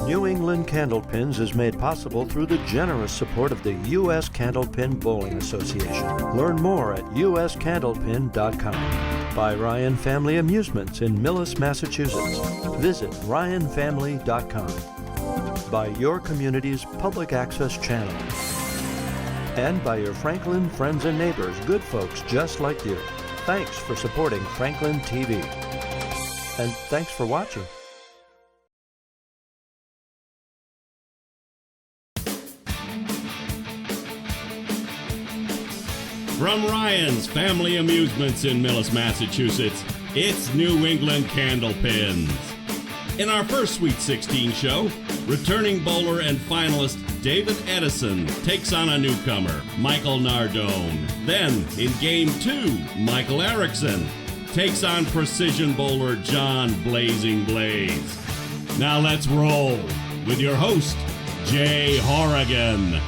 New England Candlepins is made possible through the generous support of the U.S. Candlepin Bowling Association. Learn more at uscandlepin.com. By Ryan Family Amusements in Millis, Massachusetts. Visit ryanfamily.com. By your community's public access channel. And by your Franklin friends and neighbors, good folks just like you. Thanks for supporting Franklin TV. And thanks for watching. From Ryan's Family Amusements in Millis, Massachusetts, it's New England Candlepins. In our first Sweet 16 show, returning bowler and finalist David Edison takes on a newcomer, Michael Nardone. Then, in Game 2, Michael Erickson takes on precision bowler John Blazing Blaise. Now let's roll with your host, Jay Horrigan.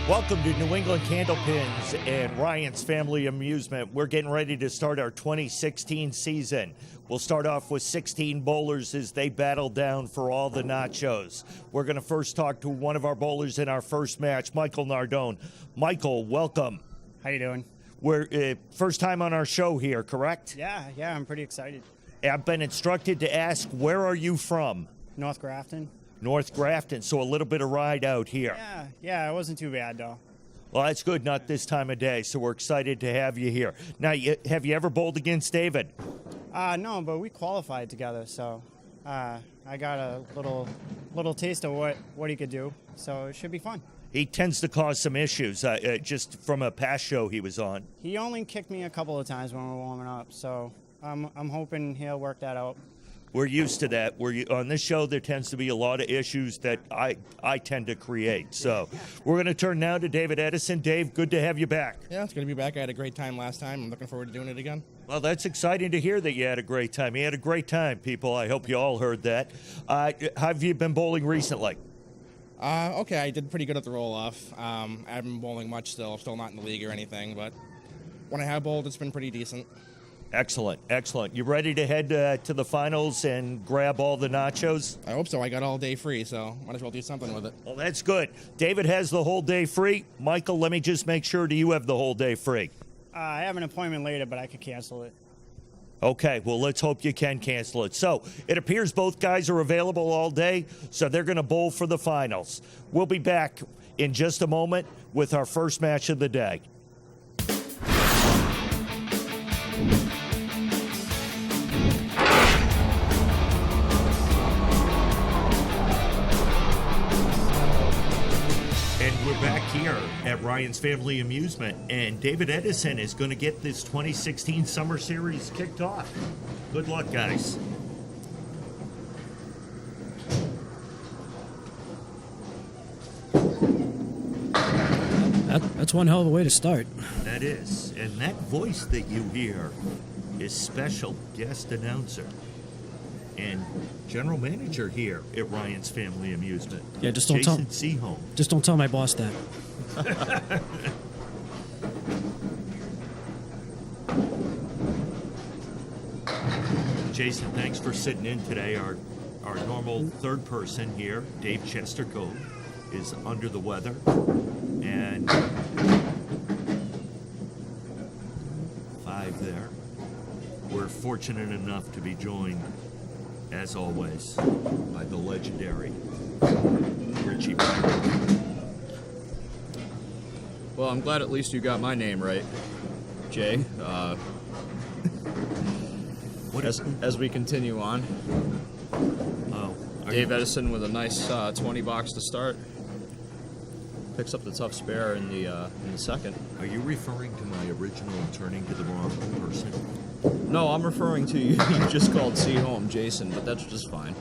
Welcome to New England Candlepins and Ryan's Family Amusement. We're getting ready to start our 2016 season. We'll start off with 16 bowlers as they battle down for all the nachos. We're going to first talk to one of our bowlers in our first match, Michael Nardone. Michael, welcome. How you doing? We're first time on our show here, correct? Yeah, I'm pretty excited. I've been instructed to ask, where are you from? North Grafton. North Grafton, so a little bit of ride out here. Yeah, it wasn't too bad, though. Well, that's good, not this time of day, so we're excited to have you here. Now, have you ever bowled against David? No, but we qualified together, so I got a little taste of what he could do, so it should be fun. He tends to cause some issues, just from a past show he was on. He only kicked me a couple of times when we were warming up, so I'm hoping he'll work that out. We're used to that. On this show, there tends to be a lot of issues that I tend to create. So we're going to turn now to David Edison. Dave, good to have you back. Yeah, it's good to be back. I had a great time last time. I'm looking forward to doing it again. Well, that's exciting to hear that you had a great time. You had a great time, people. I hope you all heard that. How have you been bowling recently? Okay, I did pretty good at the roll-off. I haven't been bowling much still not in the league or anything, but when I have bowled, it's been pretty decent. Excellent. You ready to head to the finals and grab all the nachos? I hope so. I got all day free, so might as well do something with it. Well, that's good. David has the whole day free. Michael, let me just make sure, do you have the whole day free? I have an appointment later, but I could cancel it. Okay, well, let's hope you can cancel it. So it appears both guys are available all day, so they're going to bowl for the finals. We'll be back in just a moment with our first match of the day. We're back here at Ryan's Family Amusement, and David Edison is going to get this 2016 Summer Series kicked off. Good luck, guys. That's one hell of a way to start. That is, and that voice that you hear is special guest announcer and general manager here at Ryan's Family Amusement. Yeah, just don't Jason Seaholm. Just don't tell my boss that. Jason, thanks for sitting in today. Our normal third person here, Dave Chestercove, is under the weather, and 5 there. We're fortunate enough to be joined, as always, by the legendary Richie Byron. Well, I'm glad at least you got my name right, Jay. As we continue on, Dave Edison with a nice 20 box to start. Picks up the tough spare in the second. Are you referring to my original turning to the wrong person? No, I'm referring to you. You just called Seaholm Jason, but that's just fine.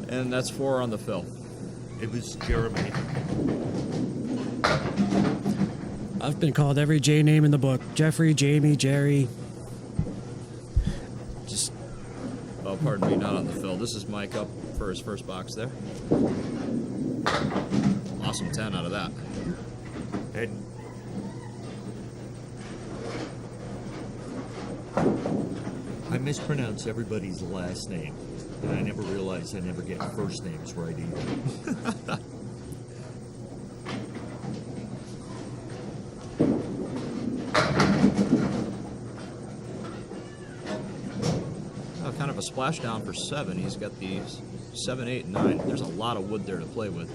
And that's 4 on the fill. It was Jeremy. I've been called every J name in the book. Jeffrey, Jamie, Jerry. Just... Oh, pardon me, not on the fill. This is Mike up for his first box there. Awesome 10 out of that. I mispronounce everybody's last name, and I never realize I never get first names right either. Kind of a splashdown for 7. He's got the 7, 8, and 9. There's a lot of wood there to play with.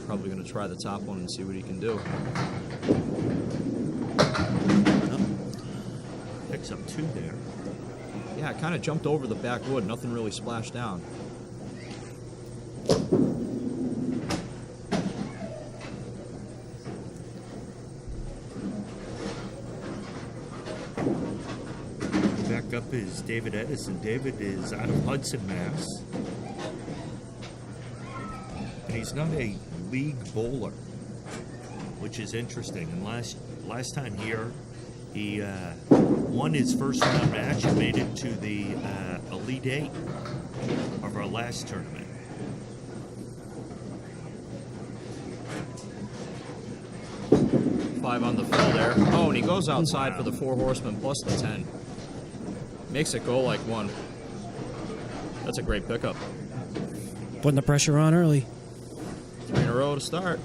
Probably going to try the top one and see what he can do. Picks up 2 there. Yeah, kind of jumped over the back wood. Nothing really splashed down. Back up is David Edison. David is out of Hudson, Mass. And he's not a league bowler, which is interesting. And last time here, he won his first round match and made it to the Elite 8 of our last tournament. Five on the fill there. Oh, and he goes outside for the 4 horsemen plus the 10. Makes it go like 1. That's a great pickup. Putting the pressure on early. 3 in a row to start.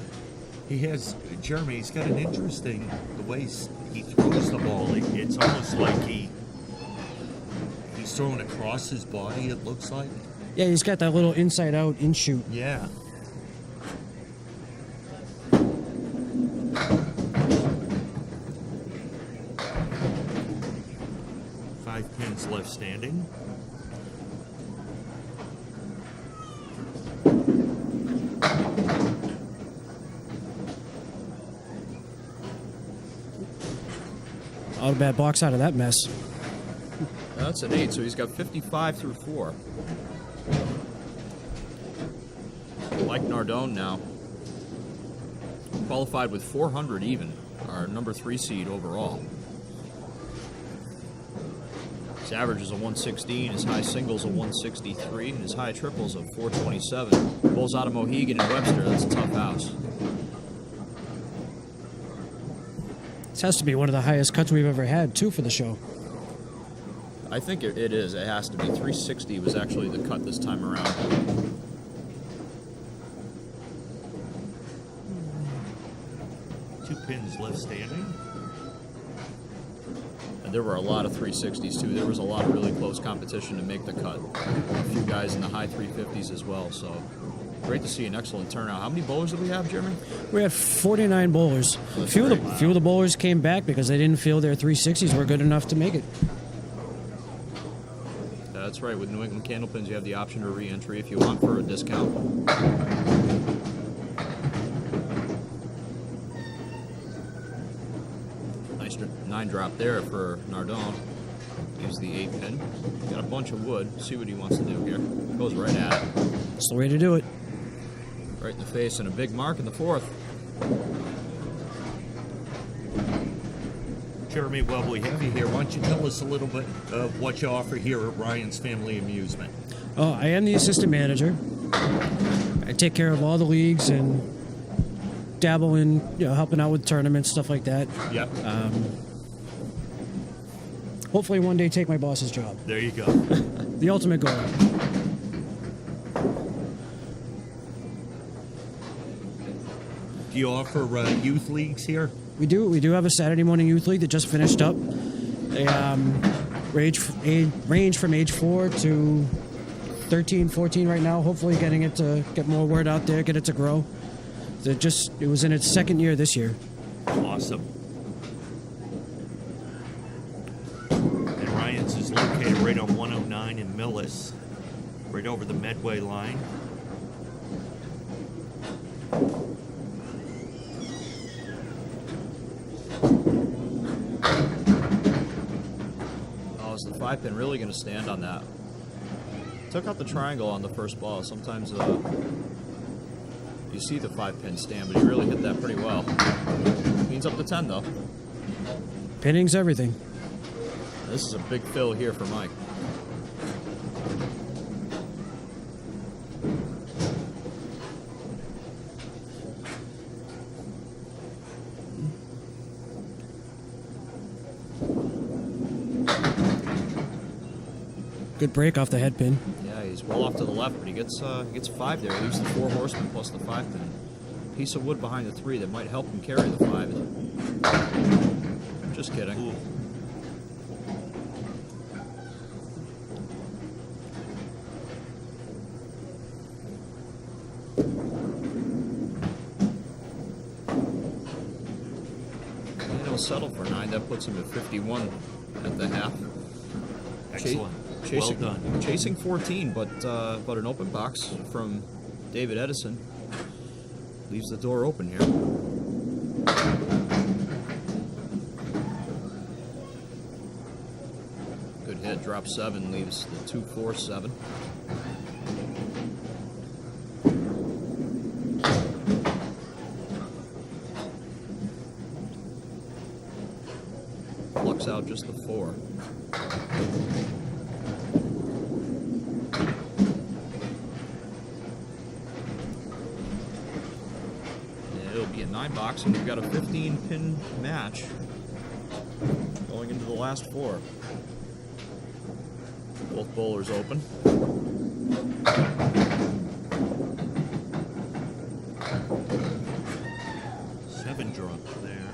He has, Jeremy, he's got an interesting, the way he throws the ball. It's almost like he's throwing across his body, it looks like. Yeah, he's got that little inside out in shoot. Yeah. Pins left standing. All the bad box out of that mess. That's an 8, so he's got 55 through 4. Like Nardone now. Qualified with 400 even. Our number 3 seed overall. His average is a 116, his high singles a 163, and his high triples a 427. Bowls out of Mohegan and Webster. That's a tough house. This has to be one of the highest cuts we've ever had, too, for the show. I think it is. It has to be. 360 was actually the cut this time around. Two pins left standing. And there were a lot of 360s too. There was a lot of really close competition to make the cut. A few guys in the high 350s as well. So great to see an excellent turnout. How many bowlers did we have, Jeremy? We had 49 bowlers. A few of the bowlers came back because they didn't feel their 360s were good enough to make it. That's right. With New England Candlepins, you have the option of re-entry if you want for a discount. Nice 9 drop there for Nardone. Gives the 8 pin. Got a bunch of wood. See what he wants to do here. Goes right at it. That's the way to do it. Right in the face and a big mark in the 4th. Jeremy, while we have you here, why don't you tell us a little bit of what you offer here at Ryan's Family Amusement? Oh, I am the assistant manager. I take care of all the leagues and dabble in, helping out with tournaments, stuff like that. Yep. Hopefully one day take my boss's job. There you go. The ultimate goal. Do you offer youth leagues here? We do. We do have a Saturday morning youth league that just finished up. They range from age 4 to 13, 14 right now. Hopefully getting it to get more word out there, get it to grow. It was in its 2nd year this year. Awesome. And Ryan's is located right on 109 in Millis, right over the Medway line. Is the 5 pin really going to stand on that? Took out the triangle on the first ball. Sometimes you see the 5 pin stand, but he really hit that pretty well. Means up to 10 though. Pinning's everything. This is a big fill here for Mike. Good break off the head pin. Yeah, he's well off to the left, but he gets 5 there. He leaves the 4 horsemen plus the 5 pin. Piece of wood behind the 3 that might help him carry the 5. Just kidding. Ooh. And he'll settle for 9. That puts him at 51 at the half. Excellent. Chasing, Well done. Chasing 14, but an open box from David Edison leaves the door open here. Good hit. Drop 7 leaves the 2-4-7. Lucks out just the 4. It'll be a 9 box, and we've got a 15-pin match going into the last 4. Both bowlers open. Seven drop there.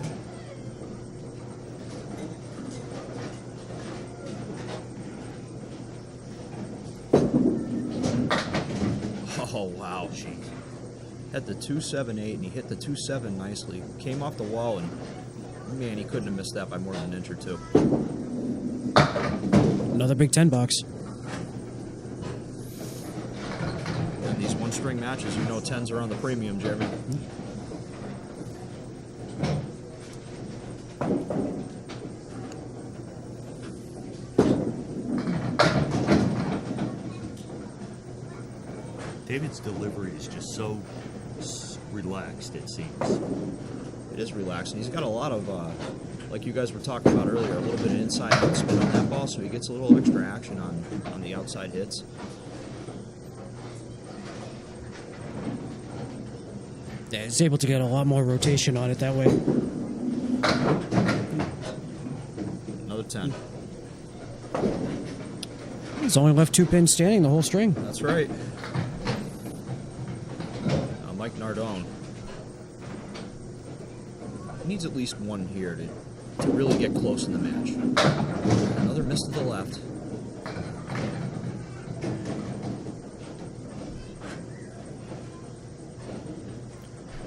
Oh, wow. Had the 2-7-8, and he hit the 2-7 nicely. Came off the wall, and man, he couldn't have missed that by more than an inch or 2. Another big 10 box. And these one-string matches, you know 10s are on the premium, Jeremy. David's delivery is just so relaxed, it seems. It is relaxing. He's got a lot of, like you guys were talking about earlier, a little bit of inside out spin on that ball, so he gets a little extra action on the outside hits. Yeah, he's able to get a lot more rotation on it that way. Another 10. He's only left 2 pins standing the whole string. That's right. Mike Nardone needs at least 1 here to really get close in the match. Another miss to the left.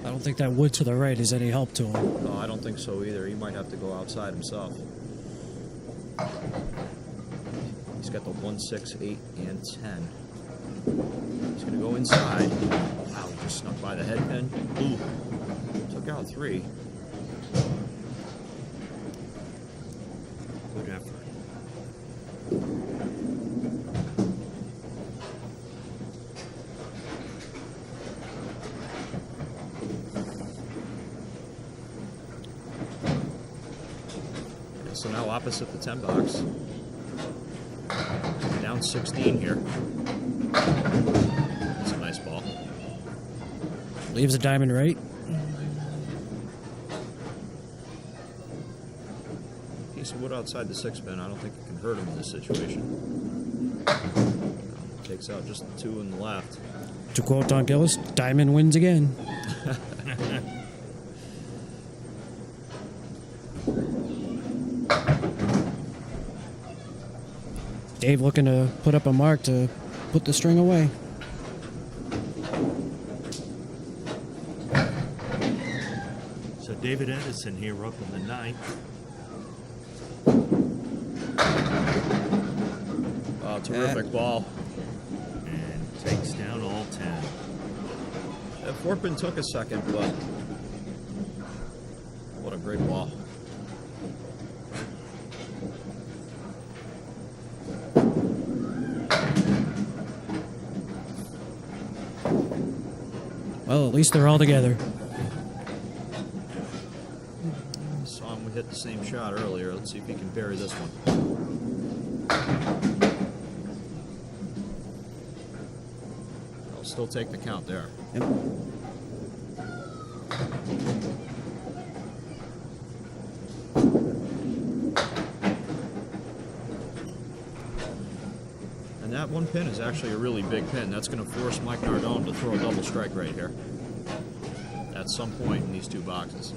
I don't think that wood to the right is any help to him. No, I don't think so either. He might have to go outside himself. He's got the 1, 6, 8, and 10. He's going to go inside. Wow, he just snuck by the head pin. Ooh, took out 3. Good effort. So now opposite the 10 box. Down 16 here. That's a nice ball. Leaves a diamond right. Piece of wood outside the 6 pin. I don't think it can hurt him in this situation. Takes out just the 2 in the left. To quote Don Gillis, diamond wins again. Dave looking to put up a mark to put the string away. So David Edison here up in the 9th. Wow, terrific ball. And takes down all 10. That 4 pin took a second, but what a great ball. Well, at least they're all together. Saw him hit the same shot earlier. Let's see if he can bury this one. I'll still take the count there. Yep. And that one pin is actually a really big pin. That's going to force Mike Nardone to throw a double strike right here at some point in these two boxes.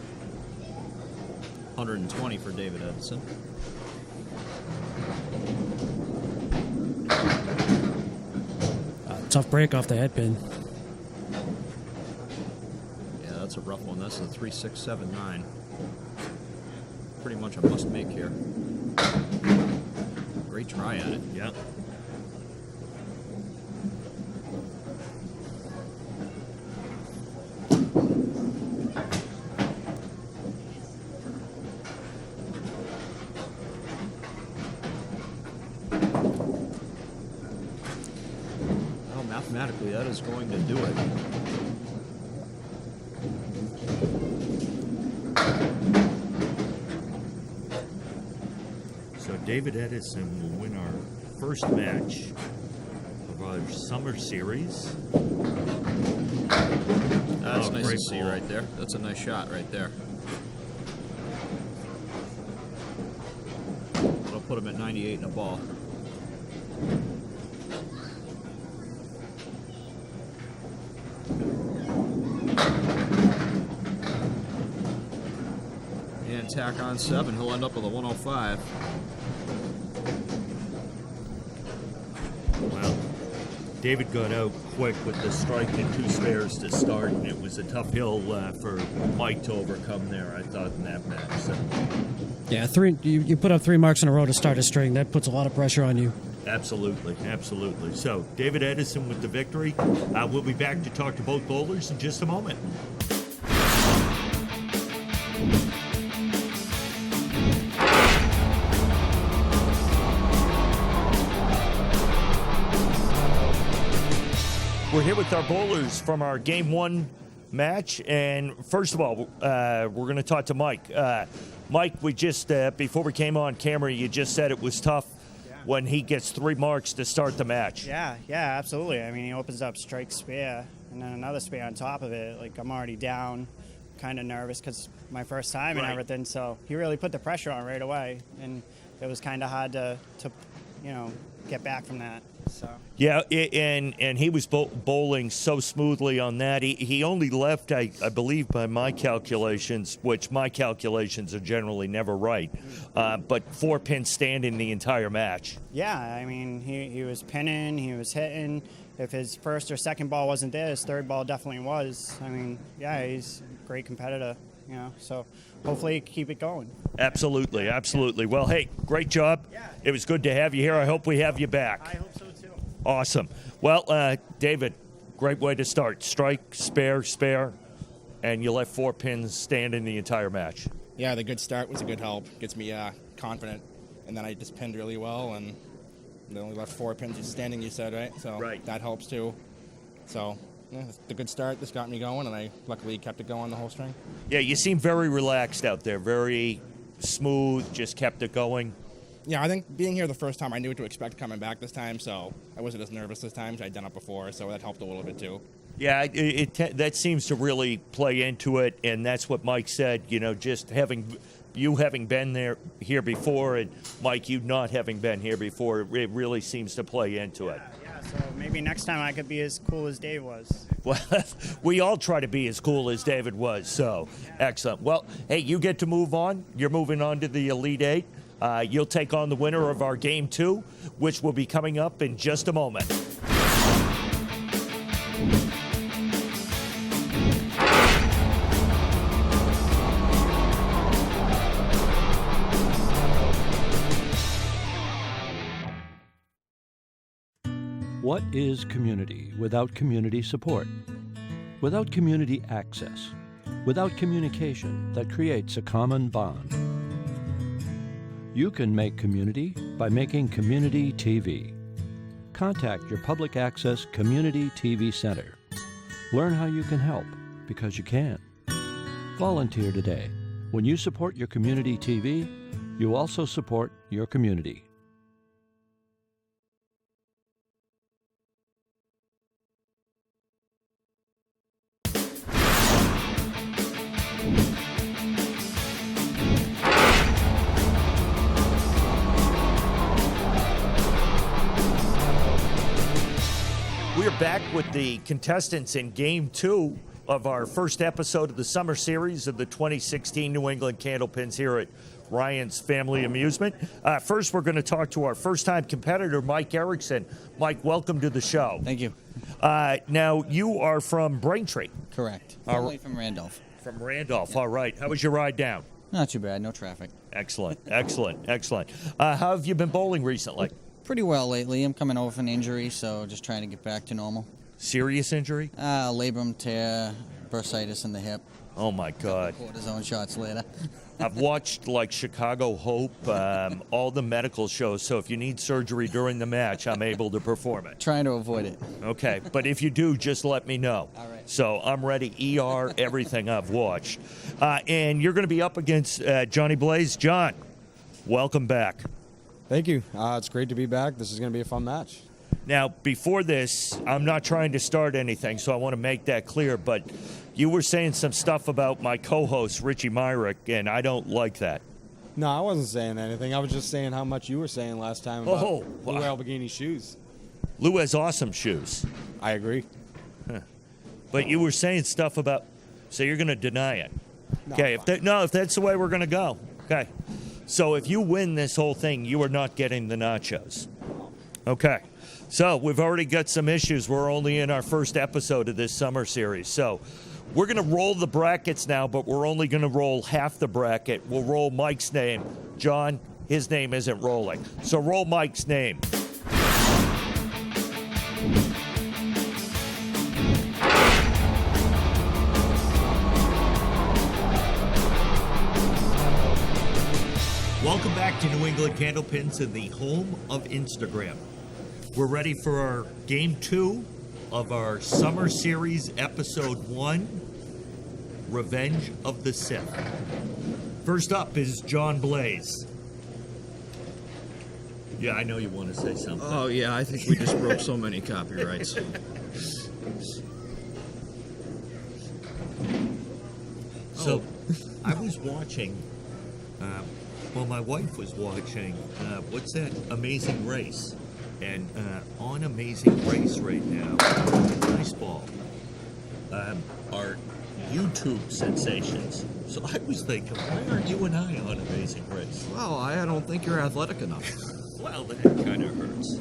120 for David Edison. Tough break off the head pin. Yeah, that's a rough one. That's the 3.679. Pretty much a must make here. Great try at it. Yeah. Well, mathematically, that is going to do it. So David Edison will win our first match of our summer series. That's nice to great see ball. right there. That's a nice shot right there. That'll put him at 98 in a ball. And tack on 7, he'll end up with a 105. Well, David got out quick with the strike and 2 spares to start, and it was a tough hill for Mike to overcome there, I thought, in that match. So, Yeah, you put up 3 marks in a row to start a string. That puts a lot of pressure on you. absolutely, absolutely. So, David Edison with the victory. We'll be back to talk to both bowlers in just a moment. We're here with our bowlers from our Game 1 match, and first of all, we're going to talk to Mike. Mike, we just, before we came on camera, you just said it was tough when he gets 3 marks to start the match. Yeah, absolutely. I mean, he opens up strike spare and then another spare on top of it. Like, I'm already down, kind of nervous because my first time and Right. everything. So he really put the pressure on right away, and it was kind of hard to get back from that. So. Yeah, and he was bowling so smoothly on that. He only left, I believe, by my calculations, which my calculations are generally never right, but 4 pins standing the entire match. Yeah, I mean, he was pinning, he was hitting. If his first or second ball wasn't there, his third ball definitely was. I mean, yeah, he's a great competitor, so hopefully keep it going. Absolutely, absolutely. Well, hey, great job. Yeah. It was good to have you here. I hope we have you back. I hope so, too. Awesome. Well, David, great way to start. Strike, spare, and you left 4 pins standing the entire match. Yeah, the good start was a good help. Gets me confident. And then I just pinned really well, and they only left 4 pins standing, you said, right? So Right. that helps, too. So, yeah, the good start just got me going, and I luckily kept it going the whole string. Yeah, you seem very relaxed out there, very smooth, just kept it going. Yeah, I think being here the first time, I knew what to expect coming back this time, so I wasn't as nervous this time. I'd done it before, so that helped a little bit, too. Yeah, that seems to really play into it, and that's what Mike said, just having been here before, and Mike, you not having been here before, it really seems to play into it. Yeah, so maybe next time I could be as cool as Dave was. Well, we all try to be as cool as David was, so excellent. Well, hey, you get to move on. You're moving on to the Elite 8. You'll take on the winner of our Game 2, which will be coming up in just a moment. What is community without community support? Without community access? Without communication that creates a common bond? You can make community by making community TV. Contact your public access community TV center. Learn how you can help, because you can. Volunteer today. When you support your community TV, you also support your community. We're back with the contestants in Game 2 of our first episode of the summer series of the 2016 New England Candlepins here at Ryan's Family Amusement. First, we're going to talk to our first-time competitor, Mike Erickson. Mike, welcome to the show. Thank you. Now, you are from Braintree. Correct. Originally from Randolph. From Randolph, all right. How was your ride down? Not too bad, no traffic. Excellent, excellent, excellent. How have you been bowling recently? Pretty well lately. I'm coming over from an injury, so just trying to get back to normal. Serious injury? Labrum tear, bursitis in the hip. Oh, my God. Cortisone shots later. I've watched, like, Chicago Hope, all the medical shows, so if you need surgery during the match, I'm able to perform it. Trying to avoid it. Okay, but if you do, just let me know. All right. So I'm ready, ER, everything I've watched. And you're going to be up against Johnny Blaise. John, welcome back. Thank you. It's great to be back. This is going to be a fun match. Now, before this, I'm not trying to start anything, so I want to make that clear, but you were saying some stuff about my co-host, Richie Myrick, and I don't like that. No, I wasn't saying anything. I was just saying how much you were saying last time about Lou Albagini's shoes. Lou has awesome shoes. I agree. Huh. But you were saying stuff about, so you're going to deny it. No, Okay, if that's the way we're going to go. Okay. So if you win this whole thing, you are not getting the nachos. Okay. So we've already got some issues. We're only in our first episode of this summer series. So we're going to roll the brackets now, but we're only going to roll half the bracket. We'll roll Mike's name. John, his name isn't rolling. So roll Mike's name. Welcome back to New England Candlepins in the home of Instagram. We're ready for our Game 2 of our Summer Series Episode 1, Revenge of the Sith. First up is John Blaise. Yeah, I know you want to say something. Oh, yeah, I think we just broke so many copyrights. So, I was watching, my wife was watching, what's that, Amazing Race? And on Amazing Race right now, nice ball, are YouTube sensations. So I was thinking, why aren't you and I on Amazing Race? Well, I don't think you're athletic enough. Well, that kind of hurts.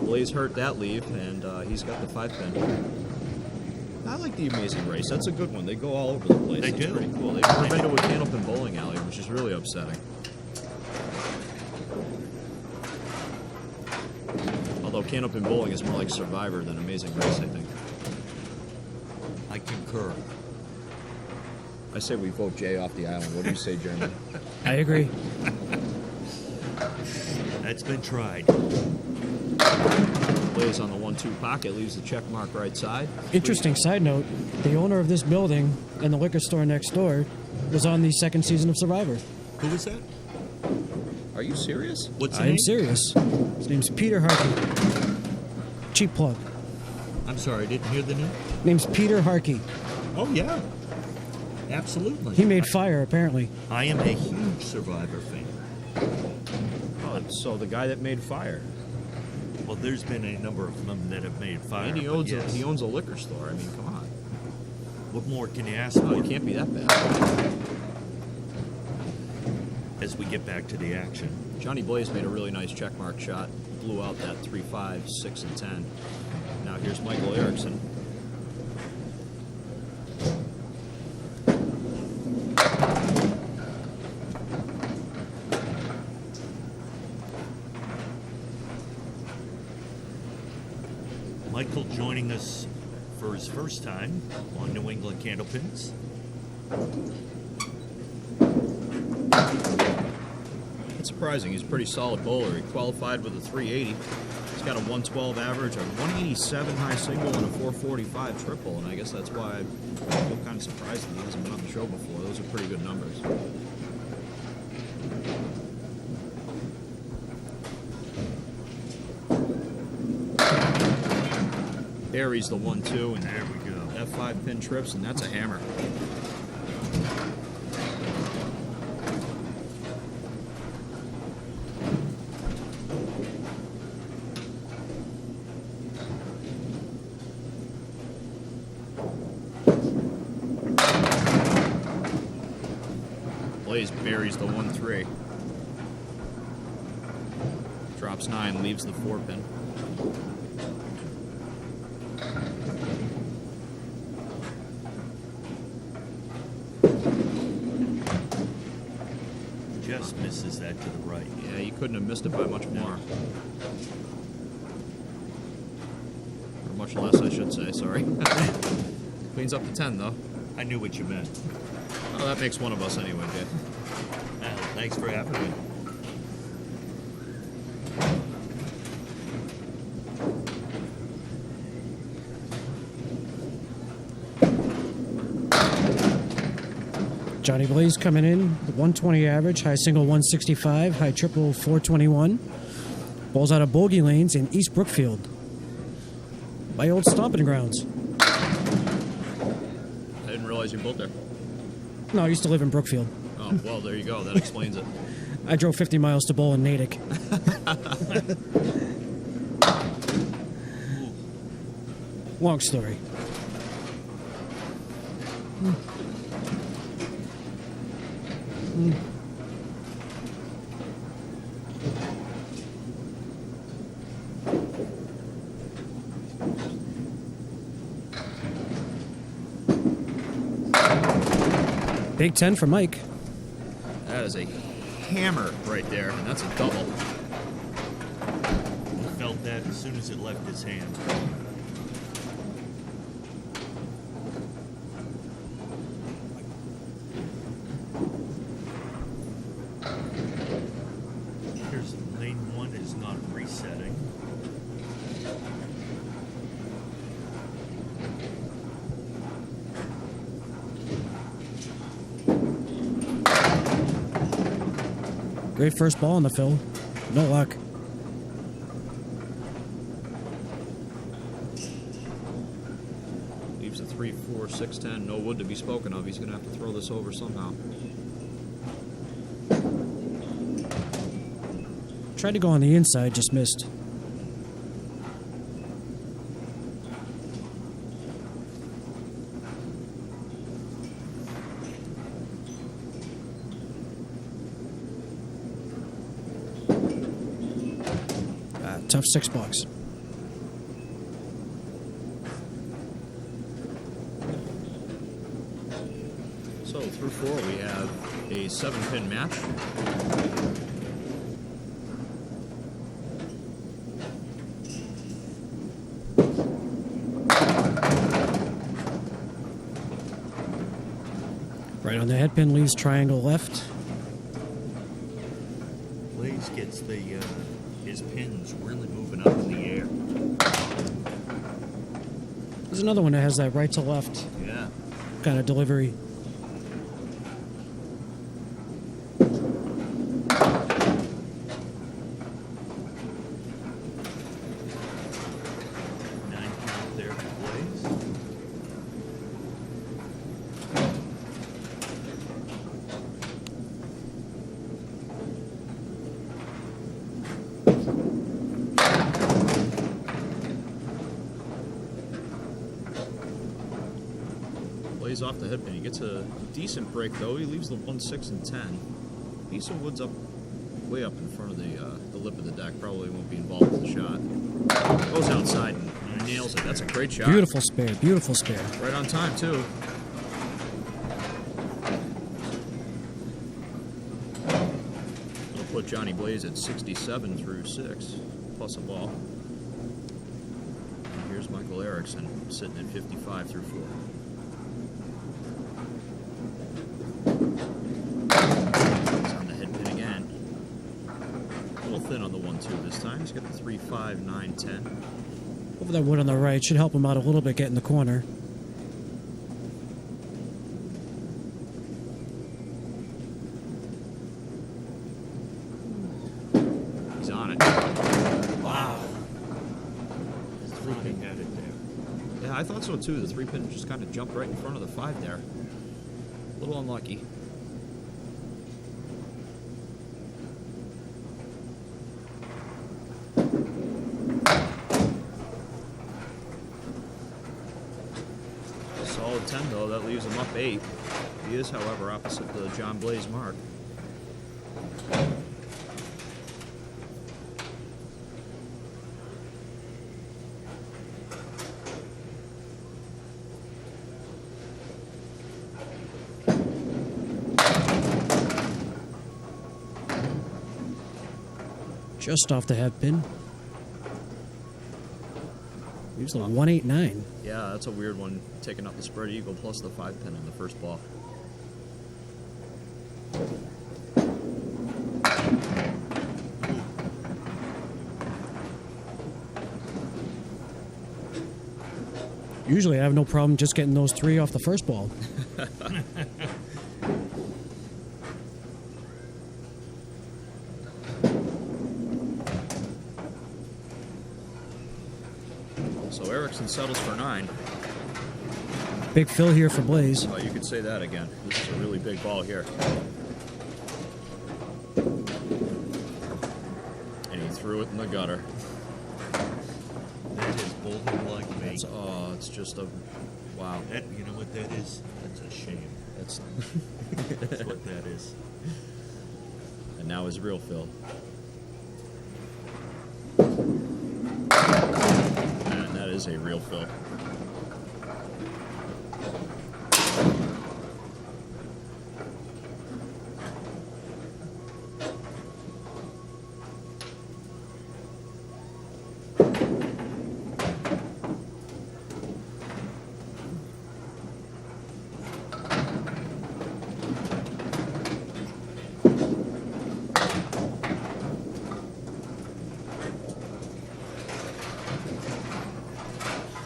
Blaise hurt that leave, and he's got the 5-pin. I like the Amazing Race. That's a good one. They go all over the place. They It's do. pretty cool. They've never been to a Candlepin bowling alley, which is really upsetting. Although Candlepin bowling is more like Survivor than Amazing Race, I think. I concur. I say we vote Jay off the island. What do you say, Jeremy? I agree. That's been tried. Blaise on the 1-2 pocket, leaves the check mark right side. Interesting side note, the owner of this building and the liquor store next door was on the second season of Survivor. Who was that? Are you serious? What's his I name? am serious. His name's Peter Harkey. Cheap plug. I'm sorry, I didn't hear the name. Name's Peter Harkey. Oh, yeah. Absolutely. He made fire, apparently. I am a huge Survivor fan. Oh, so the guy that made fire. Well, there's been a number of them that have made fire. And he but owns, yes. he owns a liquor store. I mean, come on. What more can you ask Oh, for it can't be that bad. as we get back to the action? Johnny Blaise made a really nice checkmark shot. Blew out that 3-5, 6, and 10. Now here's Michael Erickson. Michael joining us for his first time on New England Candlepins. It's surprising. He's a pretty solid bowler. He qualified with a 380. He's got a 112 average, a 187 high single, and a 445 triple. And I guess that's why I feel kind of surprised that he hasn't been on the show before. Those are pretty good numbers. Aries the 1-2, and There we go. that 5-pin trips, and that's a hammer. carries the 1-3. Drops 9, leaves the 4-pin. Just misses that to the right. Yeah, you couldn't have missed it by much more. Or much less, I should say, sorry. Cleans up the 10, though. I knew what you meant. Oh, that makes one of us anyway, Dave. Thanks for having me. Johnny Blaise coming in, 120 average, high single 165, high triple 421. Balls out of bogey lanes in East Brookfield. My old stomping grounds. I didn't realize you built there. No, I used to live in Brookfield. Oh, well, there you go. That explains it. I drove 50 miles to bowl in Natick. Long story. Big 10 for Mike. That is a hammer right there, and that's a double. He felt that as soon as it left his hand. Here's lane 1 is not resetting. Great first ball in the fill. No luck. Leaves a 3, 4, 6, 10. No wood to be spoken of. He's going to have to throw this over somehow. Tried to go on the inside, just missed. Tough $6. So through 4, we have a 7-pin match. Right on the head pin, leaves triangle left. Blaise gets the his pins really moving up in the air. There's another one that has that right to left Yeah. kind of delivery. Nine count there for Blaise. Blaise off the head pin. He gets a decent break, though. He leaves the 1, 6, and 10. Piece of wood's up, way up in front of the lip of the deck. Probably won't be involved with the shot. Goes outside and nails it. That's a great shot. Beautiful spare, beautiful spare. Right on time, too. It'll put Johnny Blaise at 67 through 6, plus a ball. And here's Michael Erickson sitting at 55 through 4. He's on the head pin again. A little thin on the 1-2 this time. He's got the 3, 5, 9, 10. Over that wood on the right should help him out a little bit, get in the corner. He's on it. Wow. Three-pin had it there. Yeah, I thought so too. The 3-pin just kind of jumped right in front of the 5 there. A little unlucky. Solid 10 though. That leaves him up 8. He is, however, opposite the John Blaise mark. Just off the head pin. Usually 189. Yeah, that's a weird one, taking up the spread eagle plus the 5 pin in the first ball. Usually I have no problem just getting those 3 off the first ball. So Erickson settles for 9. Big fill here for Blaise. Oh, you could say that again. This is a really big ball here. And he threw it in the gutter. That is bowling like me. It's just a wow. You know what that is? That's a shame. That's That's what that is. And now his real fill. And that is a real fill.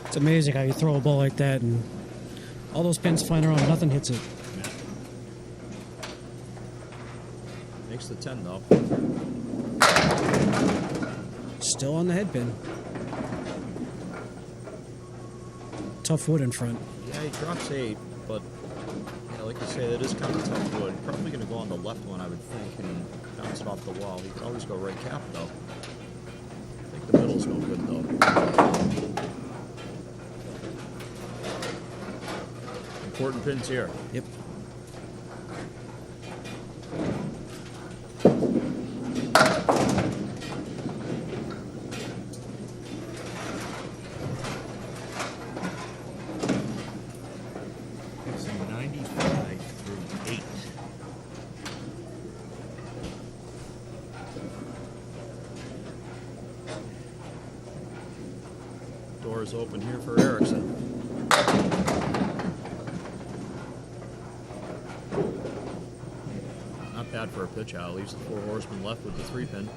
It's amazing how you throw a ball like that and all those pins flying around, nothing hits it. Makes the 10 though. Still on the head pin. Tough wood in front. Yeah, he drops 8, but yeah, like you say, that is kind of tough wood. Probably going to go on the left one, I would think, and bounce it off the wall. He could always go right cap though. I think the middle's no good though. Important pins here. Yep. It's a 95 through 8. Door is open here for Erickson. Not bad for a pitch out. Leaves the 4 horsemen left with the 3 pin.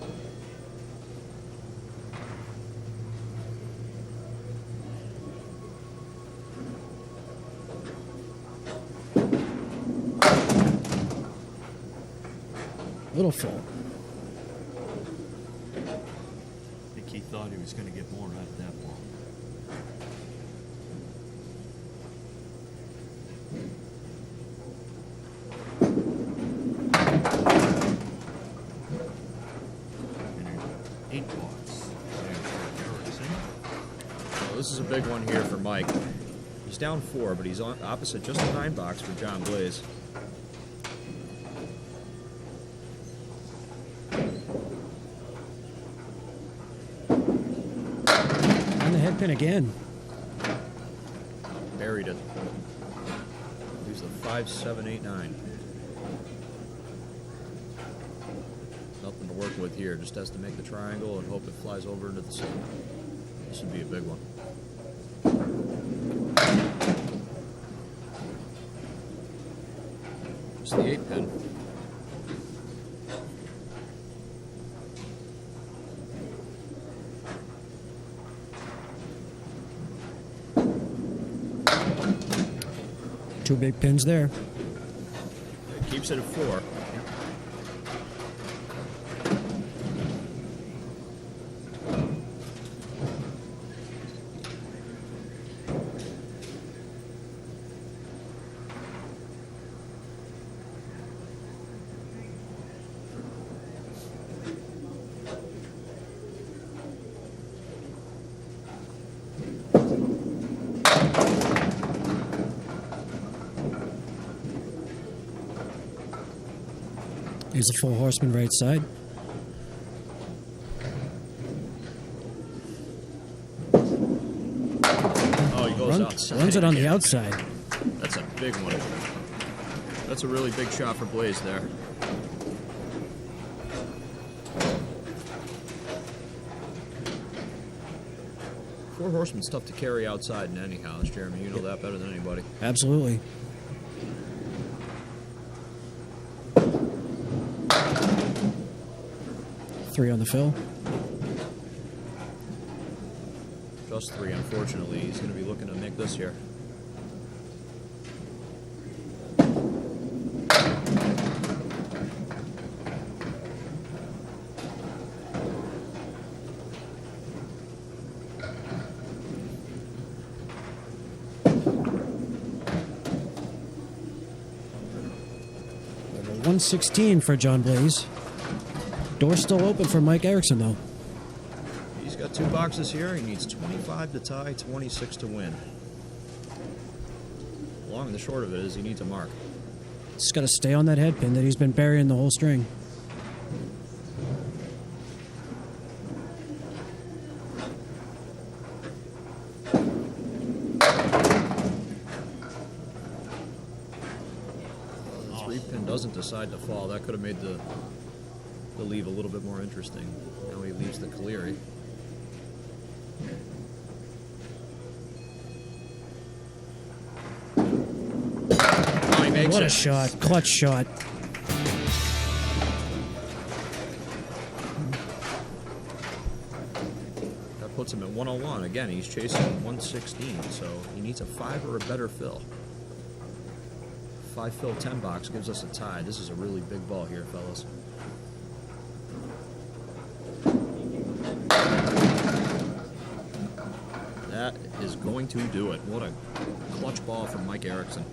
Little full. I think he thought he was going to get more out of that ball. And 8 balls. So this is a big one here for Mike. He's down 4, but he's on opposite just a 9 box for John Blaise. On the head pin again. Buried it. Leaves the 5, 7, 8, 9. Nothing to work with here. Just has to make the triangle and hope it flies over into the center. This would be a big one. Just the 8 pin. Two big pins there. It keeps it at 4. Here's the 4 horseman right side. Oh, he goes outside. Runs it on the outside. That's a big one. That's a really big shot for Blaise there. Four Horsemen's tough to carry outside in any house, Jeremy. You know that better than anybody. Absolutely. Three on the fill. Just three, unfortunately. He's going to be looking to make this here. Level 116 for John Blaise. Door's still open for Mike Erickson, though. He's got 2 boxes here. He needs 25 to tie, 26 to win. Long and the short of it is he needs a mark. Just got to stay on that head pin that he's been burying the whole string. The 3-pin doesn't decide to fall. That could have made the leave a little bit more interesting. Now he leaves the Cagliari. Oh, he makes What it. a shot. Clutch shot. That puts him at 101. Again, he's chasing 116, so he needs a 5 or a better fill. 5 fill 10 box gives us a tie. This is a really big ball here, fellas. That is going to do it. What a clutch ball from Mike Erickson.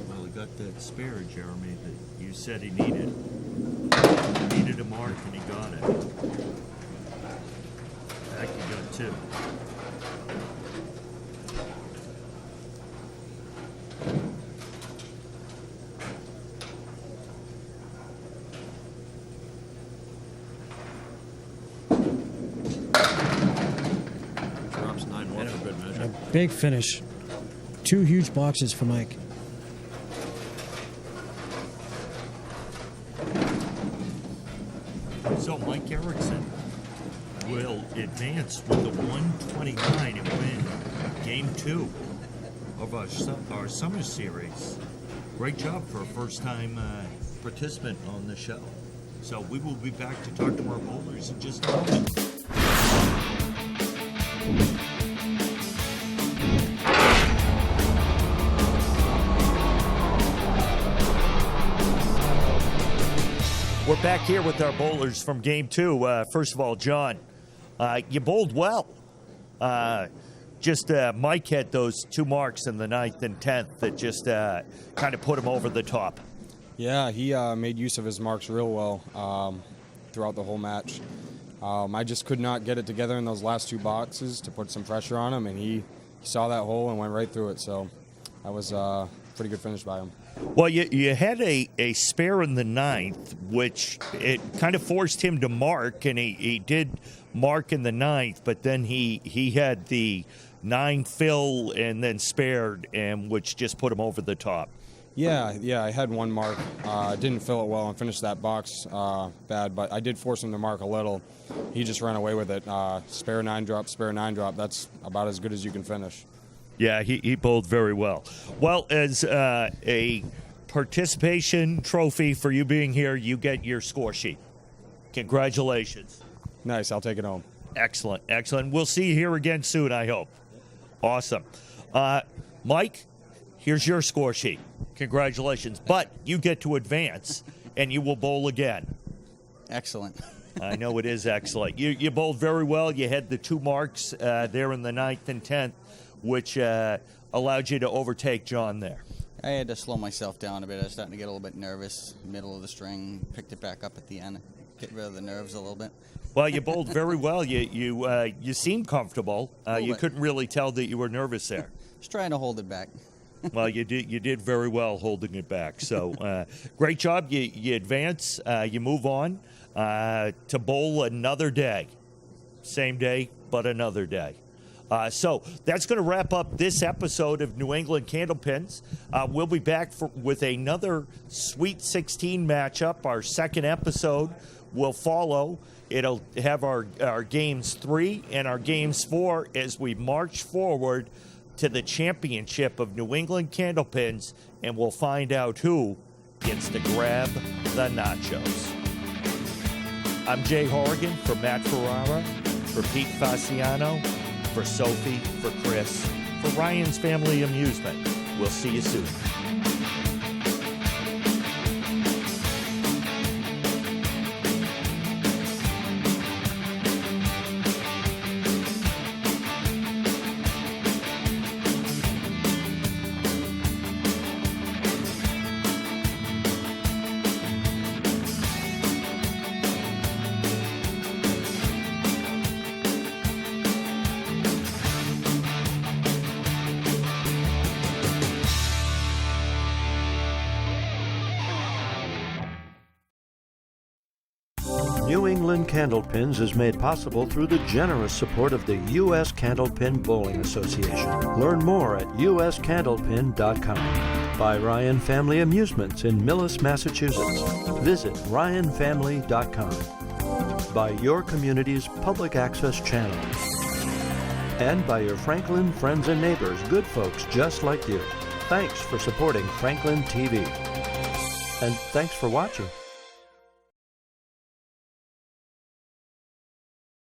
Well, he got that spare, Jeremy, that you said he needed. He needed a mark, and he got it. Back he got 2. Drops 9-1 for good measure. Big finish. 2 huge boxes for Mike. So Mike Erickson will advance with the 129 and win Game 2 of our summer series. Great job for a first-time participant on the show. So we will be back to talk to our bowlers in just a moment. We're back here with our bowlers from Game 2. First of all, John, you bowled well. Mike had those 2 marks in the 9th and 10th that just kind of put him over the top. Yeah, he made use of his marks real well throughout the whole match. I just could not get it together in those last 2 boxes to put some pressure on him, and he saw that hole and went right through it. So that was a pretty good finish by him. Well, you had a spare in the 9th, which it kind of forced him to mark, and he did mark in the 9th, but then he had the 9 fill and then spared, and which just put him over the top. Yeah, I had 1 mark. Didn't fill it well and finished that box bad, but I did force him to mark a little. He just ran away with it. Spare 9 drop, spare 9 drop. That's about as good as you can finish. Yeah, he bowled very well. Well, as a participation trophy for you being here, you get your score sheet. Congratulations. Nice, I'll take it home. Excellent, excellent. We'll see you here again soon, I hope. Awesome. Mike, here's your score sheet. Congratulations. But you get to advance, and you will bowl again. Excellent. I know it is excellent. You bowled very well. You had the 2 marks there in the 9th and 10th, which allowed you to overtake John there. I had to slow myself down a bit. I was starting to get a little bit nervous, middle of the string, picked it back up at the end, get rid of the nerves a little bit. Well, you bowled very well. You seemed comfortable. You couldn't really tell that you were nervous there. Just trying to hold it back. Well, you did very well holding it back. So great job. You advance. You move on to bowl another day. Same day, but another day. So that's going to wrap up this episode of New England Candlepins. We'll be back with another Sweet 16 matchup, our second episode, will follow. It'll have our Games 3 and our Games 4 as we march forward to the championship of New England Candlepins, and we'll find out who gets to grab the nachos. I'm Jay Horrigan for Matt Ferrara, for Pete Fasciano, for Sophie, for Chris, for Ryan's Family Amusement. We'll see you soon. New England Candlepins is made possible through the generous support of the U.S. Candlepin Bowling Association. Learn more at uscandlepin.com. By Ryan Family Amusements in Millis, Massachusetts. Visit ryanfamily.com. By your community's public access channel. And by your Franklin friends and neighbors, good folks just like you. Thanks for supporting Franklin TV. And thanks for watching.